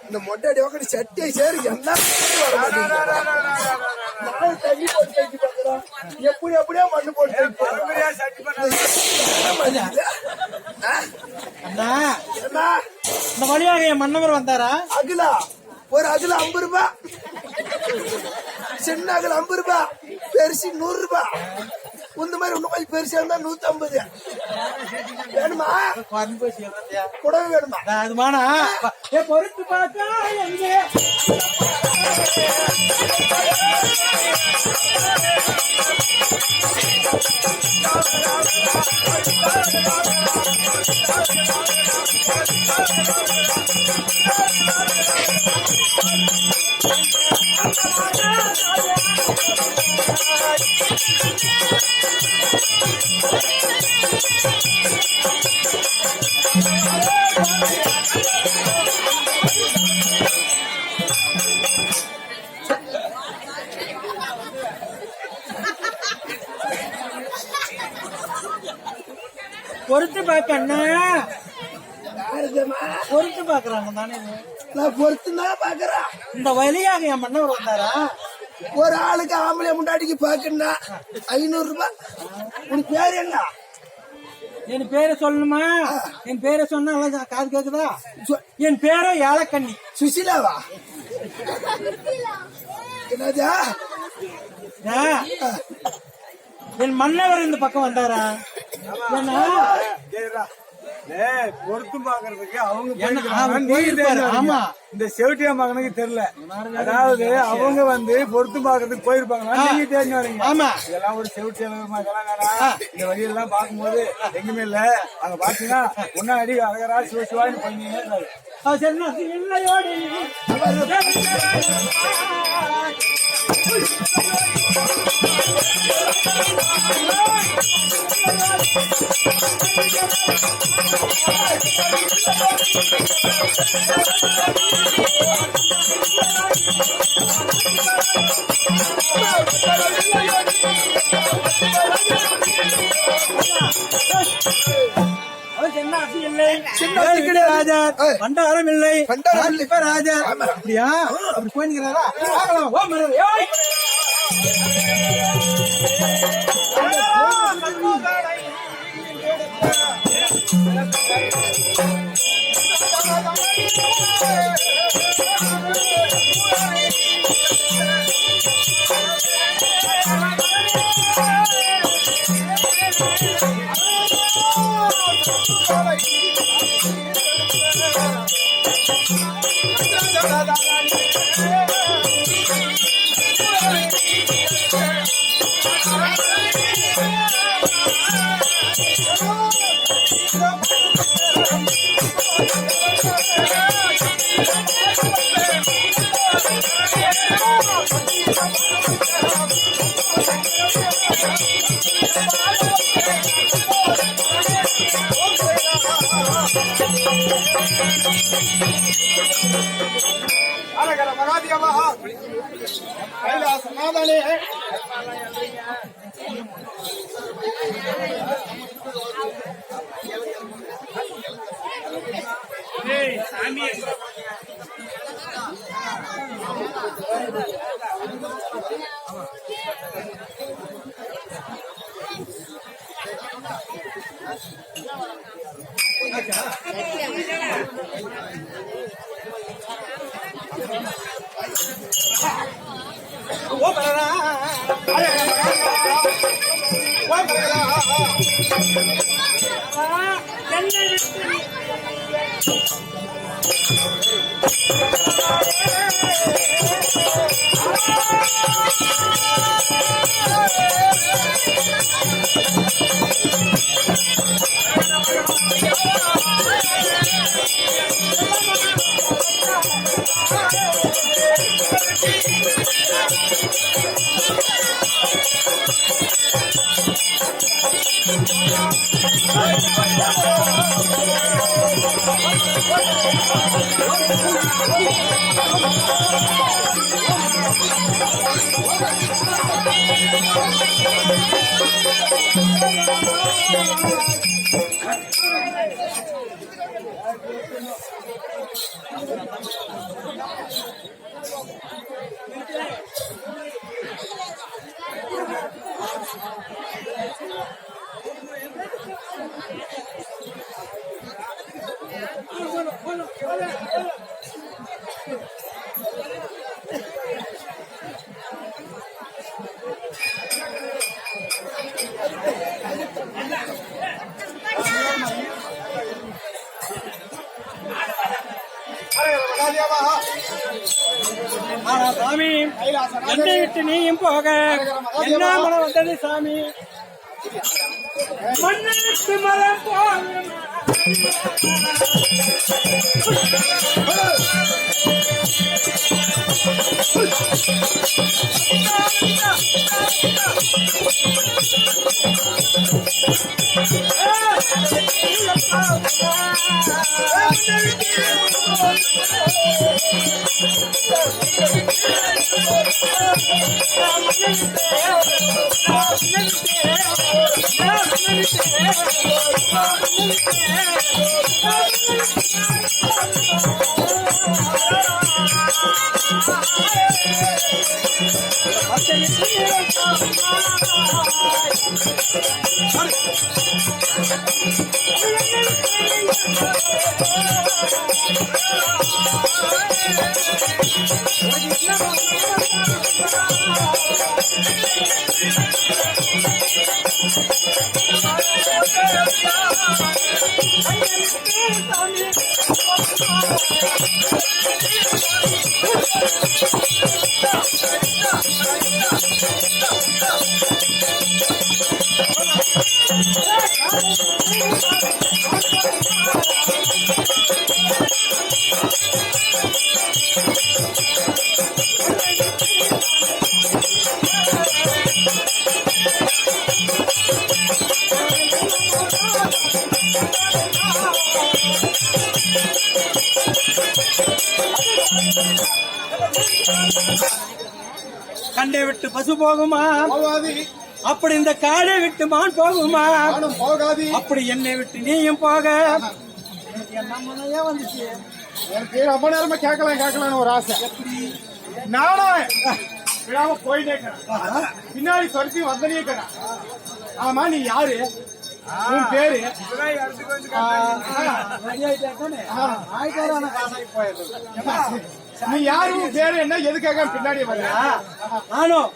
இந்த மொட்டாடி ఒకటి செட்டை சேரு என்ன தண்ணி போட்டு வைக்க பாக்குறான் எப்படி எப்படியா மண்ணு போட்டு இந்த வழியாக என் மன்னவர் வந்தாரா? அகிலா ஒரு அகில 50 ரூபாய், சின்ன அகில 50 ரூபாய், பெருசு 100 ரூபாய். இந்த மாதிரி ஒண்ணு கொஞ்சம் பெருசா இருந்தா 150 வேணுமா? கூடவே வேணுமா? அதுமானா பொறுத்து பார்த்தா பொறுத்து பார்க்க அண்ணா பொறுத்து பாக்குறாங்க தானே. நான் பொறுத்துதான் பாக்குறேன். இந்த வழியாக என் மன்னவர் வந்தாரா? ஒரு ஆளுக்கு ஆம்பளை முண்டாடிக்கு பாக்கணும்னா 500 ரூபாய். உனக்கு பேரு என்ன? என் பேரை சொல்லணுமா? என் பேரை சொன்னா காது கேக்குதா? என் பேரை ஏலக்கண்ணி. சுசிலாவா? என்னதா? என் மன்னவர் இந்த பக்கம் வந்தாரா? பொருத்தம் பாக்குறதுக்கு அவங்க ஆமா இந்த செவிட்டியா மகனுக்கு தெரியல. அதாவது அவங்க வந்து பொருத்தம் பாக்குறதுக்கு போயிருப்பாங்க. நீங்க தெரிஞ்சு வரீங்க. ஆமா இதெல்லாம் ஒரு செவிட்டியா இந்த வழியெல்லாம் பார்க்கும்போது எங்குமே இல்ல. அங்க பாத்தீங்கன்னா முன்னாடி அழகரா சிவசிவான்னு பண்ணீங்க. ராஜா பண்டாரம் இல்லை ராஜா. அப்படியா? அப்படி போயிருக்கிறாரா? ஆனா சாமி என்னை விட்டு நீயும் போக என்ன மனம் வந்தது சாமி மண்ணுக்கு மரம் போக கண்டை விட்டு பசு போகுமா போகாது. அப்படி இந்த காடை விட்டு மான் போகுமா நானும் போகாது. அப்படி என்னை விட்டு நீயும் போக என்ன மனையா வந்துச்சு எனக்கு ரொம்ப நேரமா கேட்கலான்னு ஒரு ஆசை. நானும் விடாம போயிட்டே இருக்கிறேன். பின்னாடி துரத்தி வந்தனே இருக்கிறேன். ஆமா நீ யாரு? உன் பேரு? நீ யாரு? உன் பேரு என்ன? எதுக்காக பின்னாடி வர? நானும்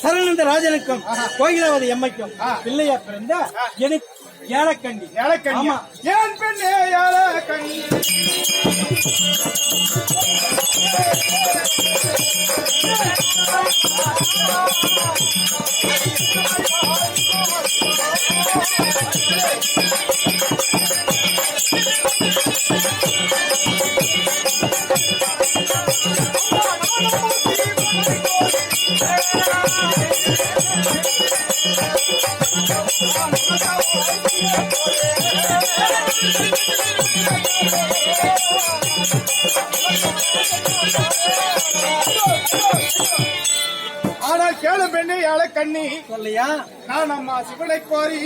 சரணந்த ராஜனுக்கும் கோயிலாவதி எம்மைக்கும் பிள்ளையா பிறந்த எனக்கு ஏழக்கண்டி. ஏழக்கண்ணி. ஏன் பெண்ணே ஏழக்கண்ணி? ஆனால் கேளு பெண்ணே ஏழக்கண்ணி, சொல்லையா நான் அம்மா சிவனை கோரி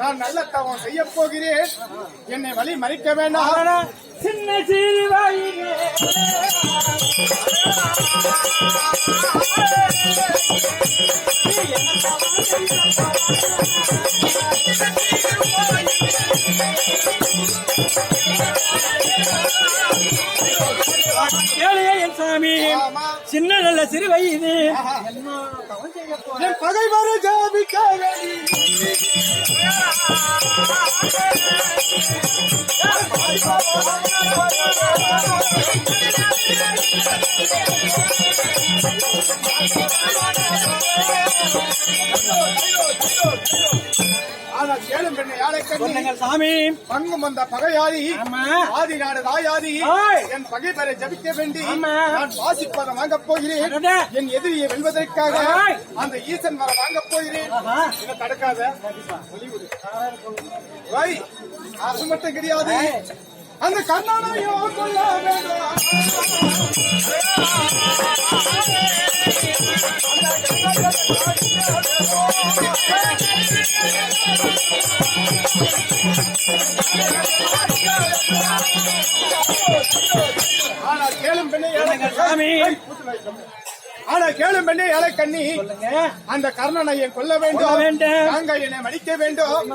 நான் நல்ல தவம் செய்ய போகிறேன். என்னை வழி மறிக்க வேண்டாம். சின்ன சீவாயினே ஏழையே என் சாமி, சின்ன நல்ல சிறு வயது என் பகைவர ஜாபிக்க ஆனா கேளும் பெண்ணை யாழை கண்ணி சொல்லுங்கள் சாமி. பங்கும் வந்த பகையாதி ஆமா. ஆதி நாடு தாயாதி ஓய். என் பகை பெற ஜபிக்க வேண்டி ஆமா. நான் வாசிப்பதை வாங்கப் போகிறேன். அடடே. என் எதிரியை வெல்வதற்காக ஓய். அந்த ஈசன் வர வாங்கப் போகிறேன். ஆஹா. இதை தடுக்காத ஒளிவிடு. ஓய், அது மட்டும் கிடையாது. அந்த கண்ணனையோ கொல்ல வேண்டும். ஆனா கேளும் பெண்ணே ஏழை சாமி. ஆனா கேளும் பெண்ணே ஏழை கண்ணி சொல்லுங்க. அந்த கர்ணனை என் கொல்ல கொல்ல வேண்டும். வேண்டும். நாங்கள் என்னை மடிக்க வேண்டும்.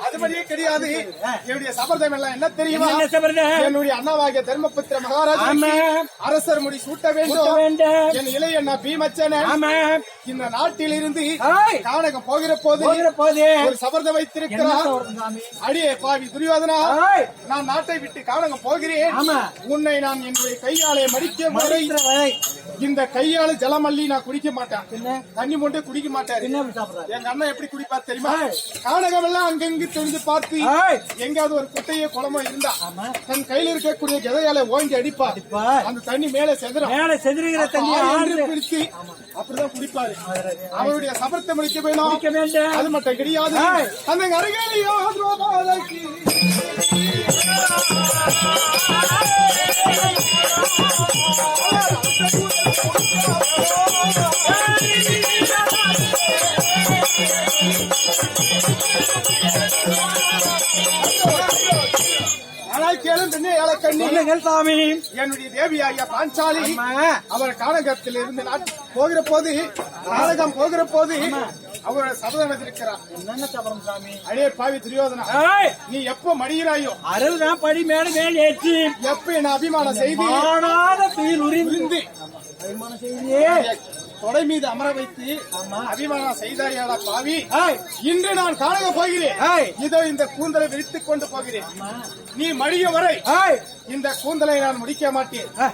அதுபடியே கிடையாது. என்னுடைய சபதம் எல்லாம் என்ன தெரியுமா? என்ன சபதம்? என்னுடைய அண்ணாவாகிய தர்மபுத்திர மகாராஜா ஆமா. அரசர் முடி சூட்ட கூட்ட வேண்டும். வேண்டும். என் இளைய அண்ணா பீமச்சனன் ஆமா. இந்த நாட்டில் இருந்து ஓய். கானகம் போகிற போது போகிற போதே. ஒரு சபதம் என்ன வைத்திருக்கிறார். சபதம் சாமி? அடியே பாவி துரியோதனா, ஓய். நான் நாட்டை விட்டு கானகம் போகிறேன். ஆமா. உன்னை நான் என்னுடைய கையாலே மடிக்க வரை மடிக்கிற வரை. இந்த கையால ஜலமல்லி நான் குடிக்க மாட்டேன். என்ன? தண்ணி மட்டும் குடிக்க மாட்டாரு. என்ன அப்படி சாப்பிடுறாரு? எங்க அண்ணன் எப்படி குடிப்பார் தெரியுமா? ஓய். கானகம் எல்லாம் அங்கங்கு தெரிந்து பார்த்து ஓய். எங்காவது ஒரு குட்டையோ குளமோ இருந்தா ஆமா. தன் கையில இருக்கக்கூடிய கதையால ஓங்கி அடிப்பார். அடிப்பார். அந்த தண்ணி மேல செதறும். மேல செதுறுகிற தண்ணியை ஆண்டு பிடித்து அப்படிதான் குடிப்பாரு. அவருடைய சபரத்தை முடிக்க வேணும். குடிக்க வேண்டும். அது மட்டும் கிடையாது. ஓய். அந்த அருகையிலையோ துரோபாதைக்கு ஆனால் கேளும் பெண்ணே ஏழக்கண்ணி, சொல்லுங்கள் சாமி. என்னுடைய தேவியாகிய பாஞ்சாலி ஆமா. அவர் கானகத்தில் இருந்து போகிற போது கானகம் போகிற போது அவர் சபதம் வைத்திருக்கிறார். என்னென்ன சபதம் சாமி? அடே பாவி துரியோதனா, ஓய். நீ எப்போ மடிகிறாயோ, அறுபதாம் படி மேல மேல் ஏற்றி எப்ப என்ன அபிமான செய்தி மானாத துயில் உரிந்து புரிந்து அபிமான செய்தியே. தொடை மீது அமர வைத்து ஆமா. அபிமானம் செய்தாரியாடா பாவி. ஓய். இன்று நான் கானக போகிறேன். ஓய். இதோ இந்த கூந்தலை விரித்துக் கொண்டு போகிறேன். நீ மடிய வரை ஓய். இந்த கூந்தலை நான் முடிக்க மாட்டேன். ஆ.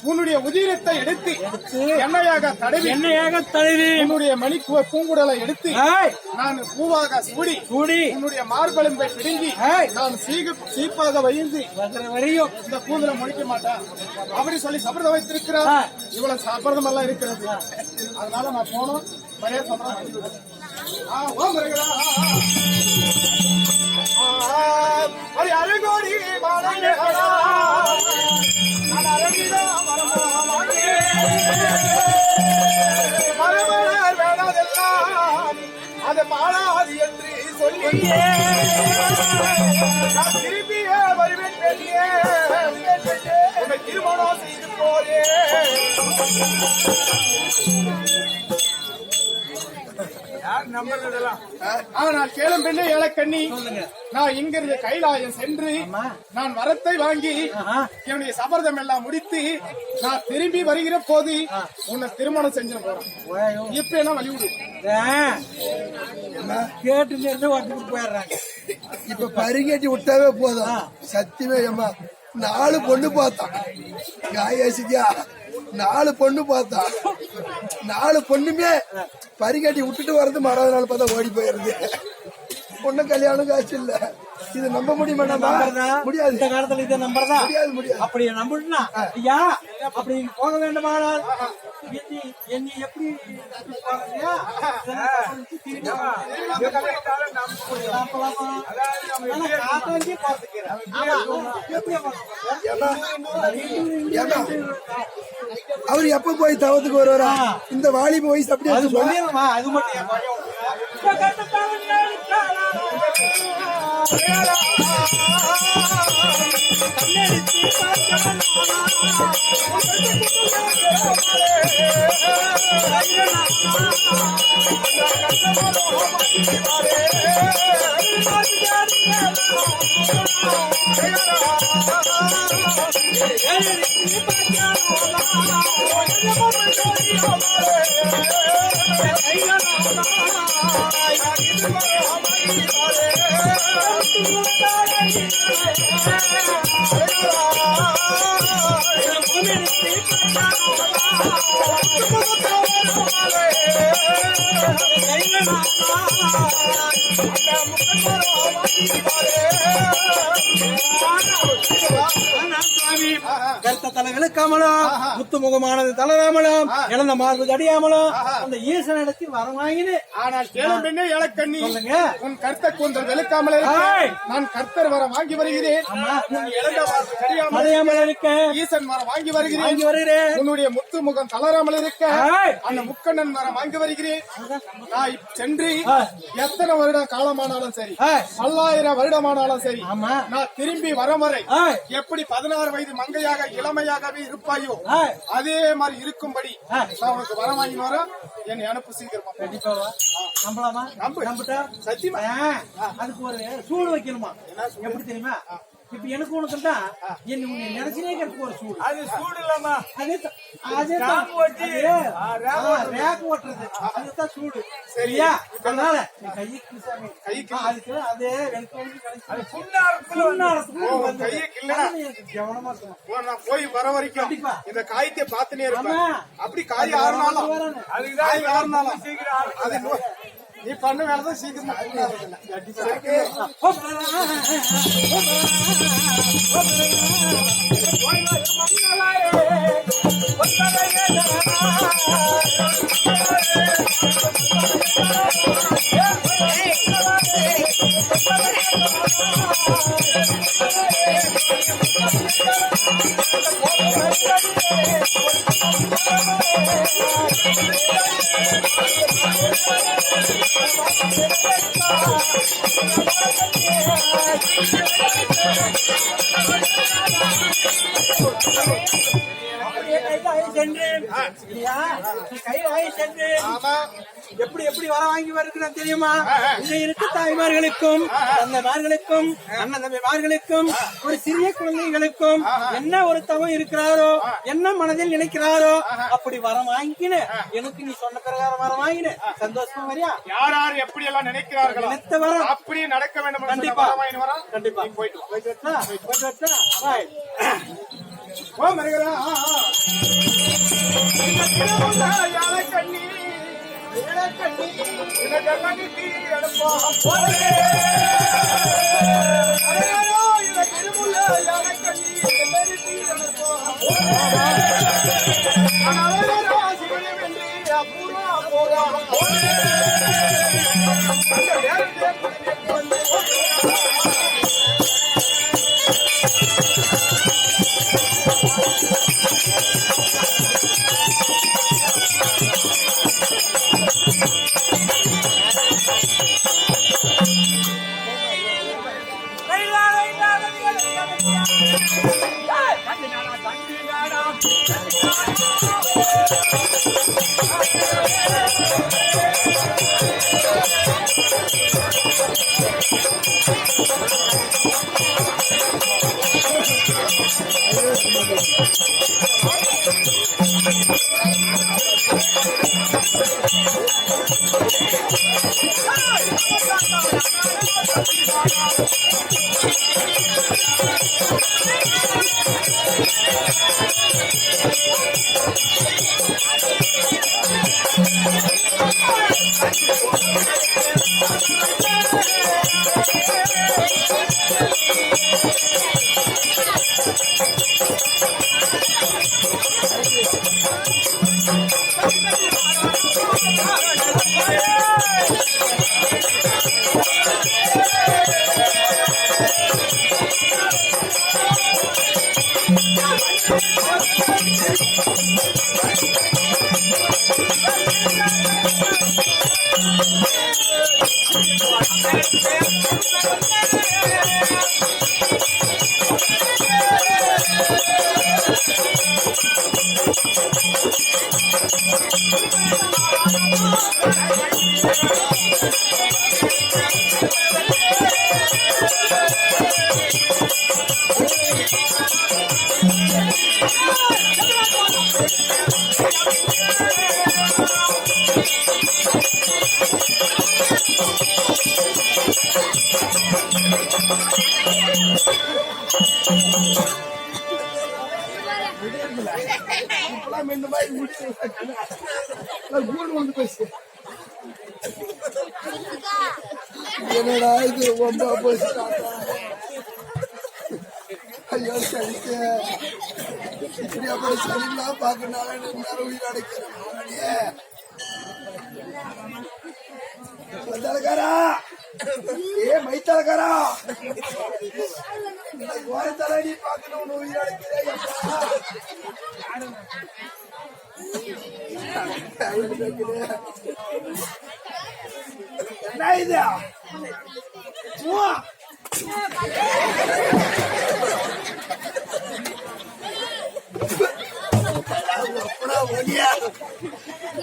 உன்னுடைய உதிரத்தை எடுத்து எடுத்து எண்ணெயாக தடவி எண்ணெயாக தழுவி உன்னுடைய மணி பூங்குடலை எடுத்து ஓய். நான் பூவாக சூடி கூடி உன்னுடைய மார்பெலும்பை பிடுங்கி ஏய். நான் சீப்பாக வைந்து வகிற வரையும் இந்த கூந்தலை முடிக்க மாட்டேன் அப்படி சொல்லி சபதம் வைத்திருக்கிறார். ஆ. இவ்வளவு சபதம் எல்லாம் இருக்கிறது. அதனால நான் போனோம் மரியாதை சபதம் பண்ணிவிடுவேன். அருகோடி மரமலர் வேணாதெல்லாம் அது மாறாது என்று சொல்லி நான் திரும்பியே வருவேன் பெண்ணியே, உன்னை திருமணம் செய்து போறே. ஆனால் கேளும் பெண்ணே ஏழக்கண்ணி, நான் இங்கிருந்து கைலாயம் சென்று நான் வரத்தை வாங்கி ஆஹா. என்னுடைய சபதம் எல்லாம் முடித்து நான் திரும்பி வருகிற போது உன்னை திருமணம் செஞ்சு போறேன். ஓயோ. இப்ப என்ன வழிவிடு. கேட்டு இருந்து வந்துட்டு போயிடுறாங்க. இப்ப பரிகேட்டி விட்டாவே போதும். சத்தியமே ஏமா 4 பொண்ணு பார்த்தான் காயாசிக்கா, 4 பொண்ணு பார்த்தான். 4 பொண்ணுமே பரிகேட்டி விட்டுட்டு வர்றது மறாவது நாள் பார்த்தா ஓடி போயிருது. பொண்ணு கல்யாணம் காசு இல்ல. இது நம்ப முடியுமா? முடியாது. இந்த காலத்துல இதை நம்புறதா? முடியாது, முடியாது. அப்படி நம்பினா ஐயா அப்படி போக வேண்டுமானால் என்னை எப்படி போறீங்க? காத்தாங்கே பார்த்துக்கிறேன். ஏன்னா அவர் எப்ப போய் தவத்துக்கு வருவாரா? இந்த வாலிப வயசு அப்படியே அது இருக்குமா? சொல்லிடுமா? அது மட்டும் என் பையன் கண்ணடிச்சு கருத்த தலை விழுக்காமலும் முத்து முகமானது தளராமலும் இழந்த மார்பு தடியாமலும் அந்த ஈசனிடத்தில் வரவாங்கினு. ஆனால் கேளும் பெண்ணே இலக்கண்ணி, சொல்லுங்க. உன் கருத்தை கூந்தல் வெளுக்காமல் நான் கர்த்தர் வர வாங்கி வருகிறேன். உன் இழந்த மார்பு தடியாமல் இருக்க ஈசன் வர வாங்கி வருகிறேன். உன்னுடைய முத்து முகம் தளராமல் இருக்க அந்த முக்கண்ணன் வர வாங்கி வருகிறேன். நான் சென்று எத்தனை வருடம் காலமானாலும் சரி, 1000 வருடமானாலும் சரி, நான் திரும்பி வரும் வரை எப்படி 16 வயது மங்கையாக இளமையாகவே இருப்பாயோ அதே மாதிரி இருக்கும்படி நான் உனக்கு வர வாங்கி வரேன். என்னை அனுப்பு சீக்கிரமா. நம்பலாமா? நம்பிட்டா சத்தியமா அதுக்கு ஒரு சூடு வைக்கணுமா? எப்படி தெரியுமா? இப்ப எனக்கு உனக்கு தான் என்ன நினைச்சினே இருக்கிறதுக்கு ஒரு சூடு. அது சூடு இல்லாமா ரேக் ஓட்டுறது அதுதான் சூடு. சரியா? அதனால கைக்கு அதுக்கு அதே கவனமா இருக்கணும். நான் போய் வர வரைக்கும் இந்த காயத்தை பார்த்துனே இருப்பேன். அப்படி காய் ஆறுனாலும் அது நீ பண்ண வேலைதான் சீக்கிரம் எப்படி எப்படி வர வாங்கி வருகிறேன் தெரியுமா? இருக்க தாய்மார்களுக்கும் தந்தைமார்களுக்கும் அண்ணன் தம்பிமார்களுக்கும் ஒரு சிறிய குழந்தைகளுக்கும் என்ன ஒரு தவம் இருக்கிறாரோ, என்ன மனதில் நினைக்கிறாரோ அப்படி வர வாங்கின எனக்கு நீ சொன்ன பிரகாரம் வர வாங்கின சந்தோஷமா வரியா? யார் யார் எப்படி எல்லாம் நினைக்கிறார்களோ அப்படியே நடக்க வேண்டும். கண்டிப்பா கண்டிப்பா போயிட்டு ஓ மருகரா கண்ணி இப்பெல்லாம் இந்த மாதிரி கூடு வந்து பேசு என்னடா இது ரொம்ப பேசு ஐயோ சரிக்கு இப்படி அப்புறம் சரிலாம் பார்க்கனால நேரம் உயிர் அடைக்கிறேன் தலைக்காரா ஏ மைத்தலக்காரா தலடி பார்க்கணும் உயிர் அடைக்கிறேன் என்ன இது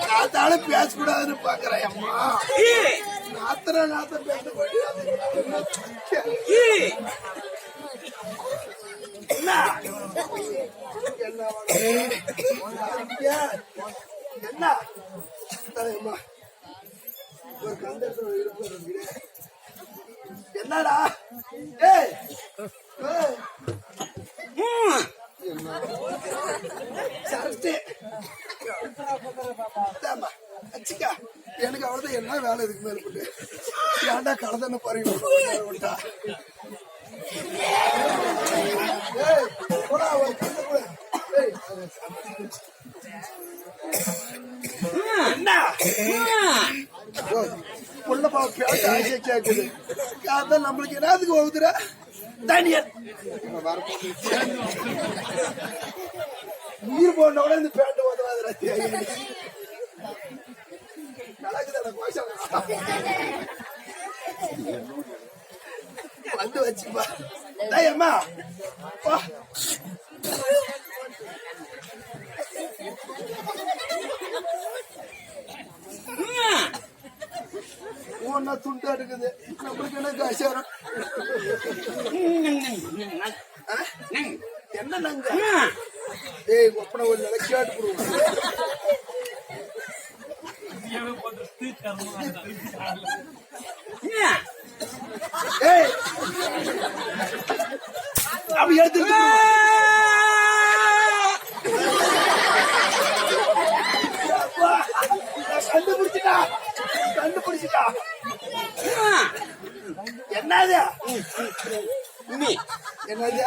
நாத்தாலும் பேசக்கூடாதுன்னு பாக்குறேன் அம்மா நாத்த பேச என்ன ஒரு கந்தத்துல என்னடா எனக்கு அவ்வளவுதான் என்ன வேலை இதுக்கு மேல போட்டு ஏன்டா கலதான பாருங்க கேக்குது நம்மளுக்கு என்னதுக்கு ஓகுதுற தனியன் உயிர் போன கூட இந்த பேண்ட் ஓதுவாது வந்து வச்சுப்பா அம்மா ஒன்னா துண்டா இருக்குது நம்மளுக்கு என்ன காசாரம் என்ன நாங்க ஏய் ஒப்பனை ஒரு நிலை கேட்டு கொடுவோம் ஏய் அப்படி எடுத்து கண்டுபிடிச்சிட்டா என்னது என்னது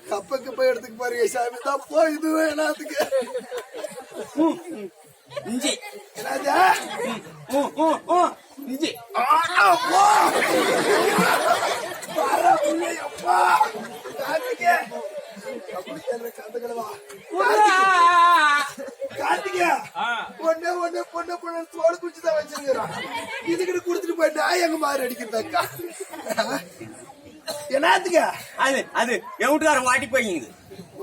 கப்பக்கு போய் எடுத்துக்கு பாருங்க சாமி தான் போய் இது என்னத்துக்கு என்னது கார்த்திகா பொண்ணு ஒண்ணு பொண்ணு பொண்ணு தோடு குச்சிதான் வச்சிருக்கிறான் இதுக்கிட்ட குடுத்துட்டு போய் நான் எங்க மாதிரி அடிக்கிறதாக்கா என்னத்துக்க அது அது என் வீட்டுக்காரன் வாட்டிக்கு போய்க்குது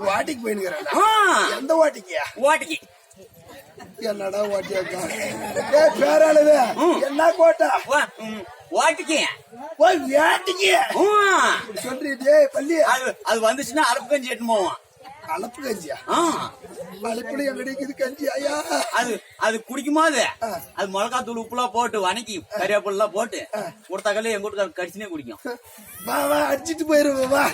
வாட்டிக்கு போயினுக்கிறேன் எந்த வாட்டிக்கியா வாட்டிக்கு என்னடா வாட்டியாக்கா ஏ பேராளுவே என்ன கோட்டா வாட்டிக்கு போய் வேட்டிக்கு சொல்றீங்க பள்ளி அது வந்துச்சுன்னா அரப்பு கஞ்சி எடுத்து போவான் அலப்பு கஞ்சியா அலப்புல எங்கடிக்குது கஞ்சி ஐயா அது குடிக்கும்போது அது மிளகாத்தூள் உப்புலாம் போட்டு வணக்கி கறிவேப்பிலாம் போட்டு கொடுத்தாக்கலே எங்க வீட்டுக்காரர் கடிச்சுனே குடிக்கும் வா வா அடிச்சிட்டு போயிருவா வா